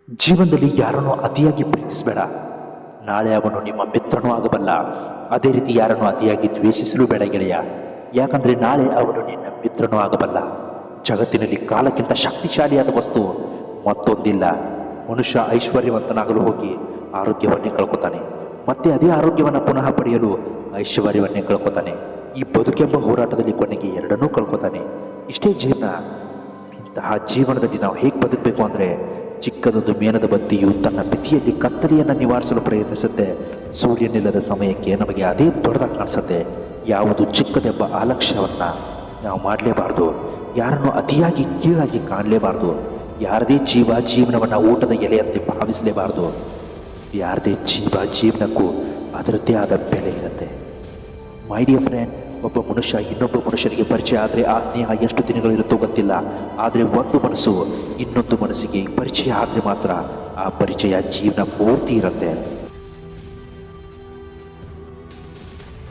ಜೀವನದಲ್ಲಿ ಯಾರನ್ನು ಅತಿಯಾಗಿ ಪ್ರೀತಿಸಬೇಡ. ನಾಳೆ ಅವನು ನಿಮ್ಮ ಮಿತ್ರನೂ ಆಗಬಲ್ಲ. ಅದೇ ರೀತಿ ಯಾರನ್ನು ಅತಿಯಾಗಿ ದ್ವೇಷಿಸಲು ಬೇಡ ಗೆಳೆಯ. ಯಾಕಂದರೆ ನಾಳೆ ಅವನು ನಿನ್ನ ಮಿತ್ರನೂ ಆಗಬಲ್ಲ. ಜಗತ್ತಿನಲ್ಲಿ ಕಾಲಕ್ಕಿಂತ ಶಕ್ತಿಶಾಲಿಯಾದ ವಸ್ತು ಮತ್ತೊಂದಿಲ್ಲ. ಮನುಷ್ಯ ಐಶ್ವರ್ಯವಂತನಾಗಲು ಹೋಗಿ ಆರೋಗ್ಯವನ್ನೇ ಕಳ್ಕೊತಾನೆ. ಮತ್ತೆ ಅದೇ ಆರೋಗ್ಯವನ್ನು ಪುನಃ ಪಡೆಯಲು ಐಶ್ವರ್ಯವನ್ನೇ ಕಳ್ಕೊತಾನೆ. ಈ ಬದುಕೆಂಬ ಹೋರಾಟದಲ್ಲಿ ಕೊನೆಗೆ ಎರಡನ್ನೂ ಕಳ್ಕೊತಾನೆ. ಇಷ್ಟೇ ಜೀವನ. ಇಂತಹ ಜೀವನದಲ್ಲಿ ನಾವು ಹೇಗೆ ಬದುಕಬೇಕು ಅಂದರೆ, ಚಿಕ್ಕದೊಂದು ಮೇಣದ ಬತ್ತಿಯು ತನ್ನ ಮಿತಿಯಲ್ಲಿ ಕತ್ತಲೆಯನ್ನು ನಿವಾರಿಸಲು ಪ್ರಯತ್ನಿಸುತ್ತೆ. ಸೂರ್ಯನಿಲ್ಲದ ಸಮಯಕ್ಕೆ ನಮಗೆ ಅದೇ ದೊಡ್ಡದಾಗಿ ಕಾಣಿಸುತ್ತೆ. ಯಾವುದು ಚಿಕ್ಕದೆಂಬ ಆಲಕ್ಷ್ಯವನ್ನು ನಾವು ಮಾಡಲೇಬಾರ್ದು. ಯಾರನ್ನು ಅತಿಯಾಗಿ ಕೀಳಾಗಿ ಕಾಣಲೇಬಾರ್ದು. ಯಾರದೇ ಜೀವನವನ್ನು ಊಟದ ಎಲೆಯಂತೆ ಭಾವಿಸಲೇಬಾರ್ದು. ಯಾರದೇ ಜೀವನಕ್ಕೂ ಅದರದ್ದೇ ಆದ ಬೆಲೆ ಇರುತ್ತೆ. ಮೈ ಡಿಯರ್ ಫ್ರೆಂಡ್, ಒಬ್ಬ ಮನುಷ್ಯ ಇನ್ನೊಬ್ಬ ಮನುಷ್ಯನಿಗೆ ಪರಿಚಯ ಆದರೆ ಆ ಸ್ನೇಹ ಎಷ್ಟು ದಿನಗಳಿರುತ್ತೋ ಗೊತ್ತಿಲ್ಲ. ಆದರೆ ಒಂದು ಮನಸ್ಸು ಇನ್ನೊಂದು ಮನಸ್ಸಿಗೆ ಪರಿಚಯ ಆದರೆ ಮಾತ್ರ ಆ ಪರಿಚಯ ಜೀವನ ಪೂರ್ತಿ ಇರುತ್ತೆ.